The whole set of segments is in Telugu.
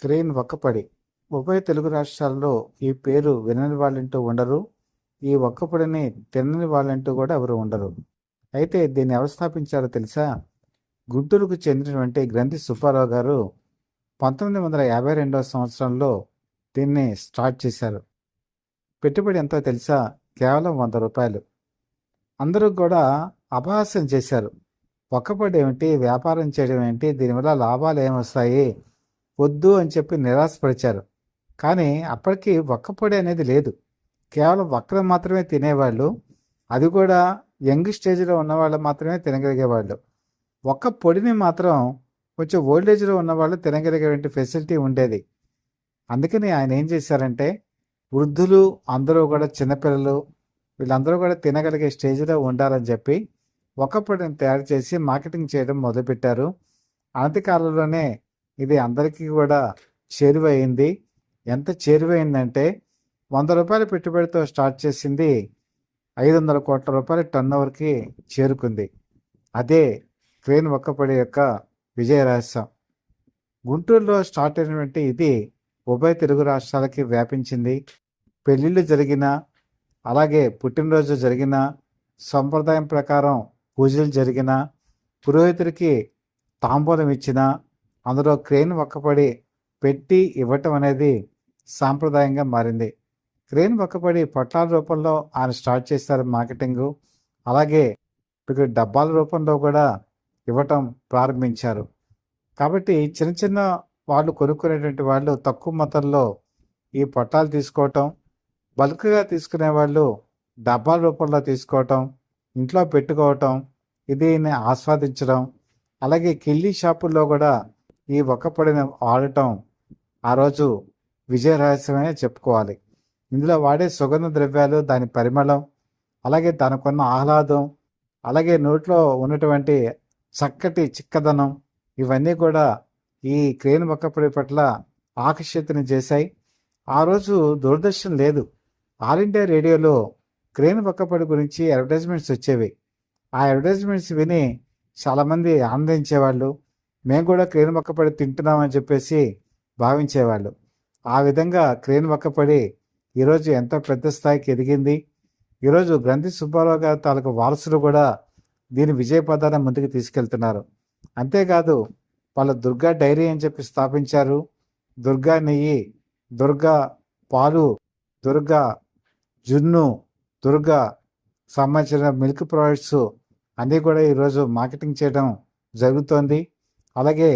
క్రేన్ ఒక్కపడి. ఉభయ తెలుగు రాష్ట్రాల్లో ఈ పేరు వినని వాళ్ళంటూ ఉండరు. ఈ ఒక్కపడిని తినని వాళ్ళంటూ కూడా ఎవరు ఉండరు. అయితే దీన్ని ఎవరు స్థాపించారో తెలుసా? గుంటూరుకు చెందినటువంటి గ్రంథి సుబ్బారావు గారు 1952 సంవత్సరంలో దీన్ని స్టార్ట్ చేశారు. పెట్టుబడి ఎంతో తెలుసా? కేవలం ₹100. అందరూ కూడా అపహాస్యం చేశారు. ఒక్కపడి ఏమిటి, వ్యాపారం చేయడం ఏంటి, దీనివల్ల లాభాలు ఏమొస్తాయి, వద్దు అని చెప్పి నిరాశపరిచారు. కానీ అప్పటికి ఒక్కపొడి అనేది లేదు. కేవలం ఒక్కరు మాత్రమే తినేవాళ్ళు. అది కూడా యంగ్ స్టేజ్లో ఉన్నవాళ్ళు మాత్రమే తినగలిగేవాళ్ళు. ఒక్క పొడిని మాత్రం కొంచెం ఓల్డేజ్లో ఉన్నవాళ్ళు తినగలిగేటువంటి ఫెసిలిటీ ఉండేది. అందుకని ఆయన ఏం చేశారంటే, వృద్ధులు అందరూ కూడా, చిన్నపిల్లలు వీళ్ళందరూ కూడా తినగలిగే స్టేజ్లో ఉండాలని చెప్పి ఒక్క పొడిని తయారు చేసి మార్కెటింగ్ చేయడం మొదలుపెట్టారు. అనతి కాలంలోనే ఇది అందరికీ కూడా చేరువయింది. ఎంత చేరువైందంటే ₹100 పెట్టుబడితో స్టార్ట్ చేసింది ₹500 కోట్ల టర్న్ ఓవర్కి చేరుకుంది. అదే క్రేన్ ఒక్కపొడి యొక్క విజయ రహస్యం. గుంటూరులో స్టార్ట్ అయినటువంటి ఇది ఉభయ తెలుగు రాష్ట్రాలకి వ్యాపించింది. పెళ్ళిళ్ళు జరిగినా, అలాగే పుట్టినరోజు జరిగినా, సంప్రదాయం ప్రకారం పూజలు జరిగినా, పురోహితుడికి తాంబూలం ఇచ్చినా అందులో క్రేన్ ఒక్కపడి పెట్టి ఇవ్వటం అనేది సాంప్రదాయంగా మారింది. క్రేన్ ఒక్కపడి పొట్లాల రూపంలో ఆయన స్టార్ట్ చేశారు మార్కెటింగు. అలాగే ఇప్పుడు డబ్బాల రూపంలో కూడా ఇవ్వటం ప్రారంభించారు. కాబట్టి చిన్న చిన్న వాళ్ళు కొనుక్కునేటువంటి వాళ్ళు తక్కువ మొత్తంలో ఈ పొట్లాలు తీసుకోవటం, బల్క్గా తీసుకునే వాళ్ళు డబ్బాల రూపంలో తీసుకోవటం, ఇంట్లో పెట్టుకోవటం, ఇది ఆస్వాదించడం, అలాగే కిల్లీ షాపుల్లో కూడా ఈ ఒక్కపొడిని వాడటం ఆ రోజు విజయ రహస్యమే చెప్పుకోవాలి. ఇందులో వాడే సుగంధ ద్రవ్యాలు, దాని పరిమళం, అలాగే దానికున్న ఆహ్లాదం, అలాగే నోట్లో ఉన్నటువంటి చక్కటి చిక్కదనం, ఇవన్నీ కూడా ఈ క్రేన్ ఒక్కపొడి పట్ల ఆకర్షితుని చేశాయి. ఆ రోజు దూరదర్శన్ లేదు. ఆల్ ఇండియా రేడియోలో క్రేన్ ఒక్కపొడి గురించి అడ్వర్టైజ్మెంట్స్ వచ్చేవి. ఆ అడ్వర్టైజ్మెంట్స్ విని చాలామంది ఆనందించేవాళ్ళు. మేము కూడా క్రేన్ ఒక్కపొడి తింటున్నామని చెప్పేసి భావించేవాళ్ళు. ఆ విధంగా క్రేన్ ఒక్కపొడి ఈరోజు ఎంతో పెద్ద స్థాయికి ఎదిగింది. ఈరోజు గ్రంథి సుబ్బారావు గారి తాలూకు వారసులు కూడా దీని విజయపథాన్ని ముందుకు తీసుకెళ్తున్నారు. అంతేకాదు వాళ్ళ దుర్గా డైరీ అని చెప్పి స్థాపించారు. దుర్గా నెయ్యి, దుర్గా పాలు, దుర్గా జున్ను, దుర్గా సంబంధించిన మిల్క్ ప్రోడక్ట్స్ అన్నీ కూడా ఈరోజు మార్కెటింగ్ చేయడం జరుగుతోంది. అలాగే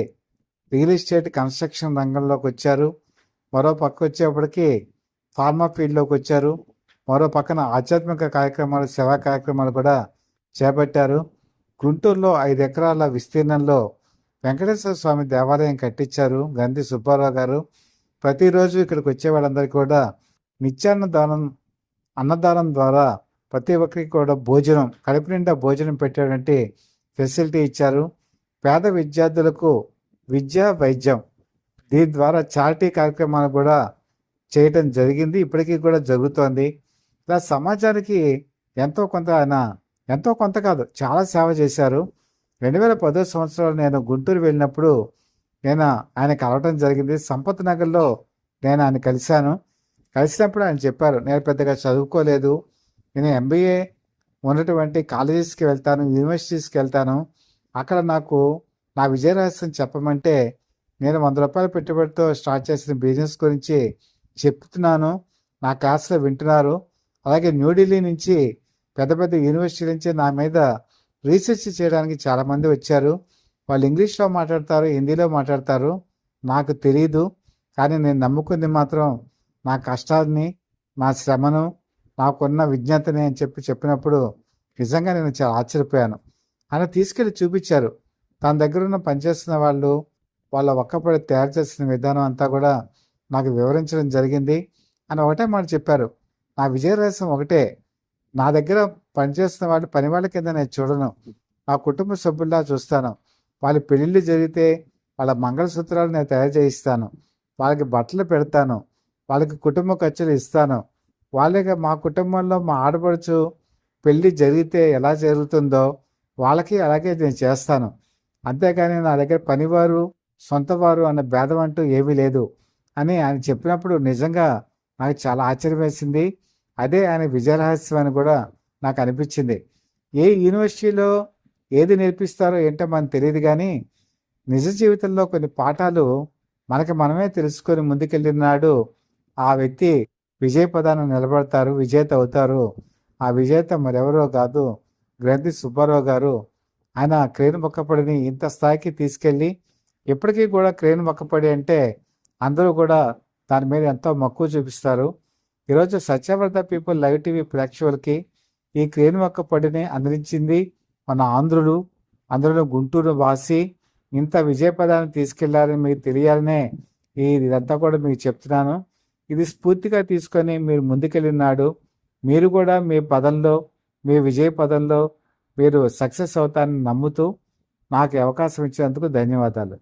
రియల్ ఎస్టేట్ కన్స్ట్రక్షన్ రంగంలోకి వచ్చారు. మరో పక్క వచ్చేప్పటికి ఫార్మా ఫీల్డ్లోకి వచ్చారు. మరో పక్కన ఆధ్యాత్మిక కార్యక్రమాలు, సేవా కార్యక్రమాలు కూడా చేపట్టారు. గుంటూరులో 5 ఎకరాల విస్తీర్ణంలో వెంకటేశ్వర స్వామి దేవాలయం కట్టించారు గ్రంథి సుబ్బారావు గారు. ప్రతిరోజు ఇక్కడికి వచ్చే వాళ్ళందరికీ కూడా అన్నదానం ద్వారా ప్రతి ఒక్కరికి కూడా భోజనం, కడుపు నిండా భోజనం పెట్టేటువంటి ఫెసిలిటీ ఇచ్చారు. పేద విద్యార్థులకు విద్య, వైద్యం, దీని ద్వారా చారిటీ కార్యక్రమాలు కూడా చేయటం జరిగింది, ఇప్పటికీ కూడా జరుగుతోంది. ఇలా సమాజానికి ఎంతో కొంత కాదు, చాలా సేవ చేశారు. 2010 సంవత్సరంలో నేను గుంటూరు వెళ్ళినప్పుడు ఆయన కలవటం జరిగింది. సంపత్ నగర్లో నేను ఆయన కలిసినప్పుడు ఆయన చెప్పారు, నేను పెద్దగా చదువుకోలేదు, నేను MBA ఉన్నటువంటి కాలేజెస్కి వెళ్తాను, యూనివర్సిటీస్కి వెళ్తాను, అక్కడ నాకు నా విజయ రహస్యం చెప్పమంటే నేను ₹100 పెట్టుబడితో స్టార్ట్ చేసిన బిజినెస్ గురించి చెప్తున్నాను, నా క్లాస్లో వింటున్నారు. అలాగే న్యూఢిల్లీ నుంచి, పెద్ద పెద్ద యూనివర్సిటీ నుంచి నా మీద రీసెర్చ్ చేయడానికి చాలామంది వచ్చారు. వాళ్ళు ఇంగ్లీష్లో మాట్లాడతారు, హిందీలో మాట్లాడతారు, నాకు తెలియదు. కానీ నేను నమ్ముకుంది మాత్రం నా కష్టాన్ని, నా శ్రమను, నాకున్న విజ్ఞతని అని చెప్పినప్పుడు నిజంగా నేను చాలా ఆశ్చర్యపోయాను. ఆయన తీసుకెళ్ళి చూపించారు. తన దగ్గర ఉన్న పనిచేస్తున్న వాళ్ళ ఒక్కపొడి తయారు చేసిన విధానం అంతా కూడా నాకు వివరించడం జరిగింది. అని ఒకటే మాట చెప్పారు, నా విజయ రహస్యం ఒకటే, నా దగ్గర పనిచేస్తున్న వాళ్ళు పని వాళ్ళ కింద నేను చూడను, నా కుటుంబ సభ్యుల్లా చూస్తాను. వాళ్ళ పెళ్ళిళ్ళు జరిగితే వాళ్ళ మంగళసూత్రాలు నేను తయారు చేయిస్తాను, వాళ్ళకి బట్టలు పెడతాను, వాళ్ళకి కుటుంబ ఖర్చులు ఇస్తాను. వాళ్ళకి మా కుటుంబంలో మా ఆడపడుచు పెళ్ళి జరిగితే ఎలా జరుగుతుందో వాళ్ళకి అలాగే నేను చేస్తాను. అంతేకాని నా దగ్గర పనివారు సొంతవారు అన్న భేదం అంటూ ఏమీ లేదు అని ఆయన చెప్పినప్పుడు నిజంగా నాకు చాలా ఆశ్చర్యం వేసింది. అదే ఆయన విజయరహస్యం అని కూడా నాకు అనిపించింది. ఏ యూనివర్సిటీలో ఏది నేర్పిస్తారో ఏంటో మనకు తెలియదు కానీ నిజ జీవితంలో కొన్ని పాఠాలు మనకి మనమే తెలుసుకొని ముందుకెళ్ళినాడు ఆ వ్యక్తి విజయ పదాన నిలబడతారు, విజేత అవుతారు. ఆ విజేత మరెవరో కాదు, గ్రంథి సుబ్బారావు గారు. ఆయన క్రేన్ మొక్కపడిని ఇంత స్థాయికి తీసుకెళ్ళి ఇప్పటికీ కూడా క్రేన్ మొక్కపడి అంటే అందరూ కూడా దాని మీద ఎంతో మక్కువ చూపిస్తారు. ఈరోజు సత్యవర్ధ పీపుల్ లైవ్ టీవీ ప్రేక్షకులకి ఈ క్రేన్ మొక్కపడిని అందించింది మన ఆంధ్రులు, అందులో గుంటూరు వాసి. ఇంత విజయపదాన్ని తీసుకెళ్లారని మీకు తెలియాలనే ఇదంతా కూడా మీకు చెప్తున్నాను. ఇది స్ఫూర్తిగా తీసుకొని మీరు ముందుకెళ్ళినాడు. మీరు కూడా మీ పదంలో, మీ విజయ పదంలో మీరు సక్సెస్ అవుతారని నమ్ముతూ నాకు అవకాశం ఇచ్చినందుకు ధన్యవాదాలు.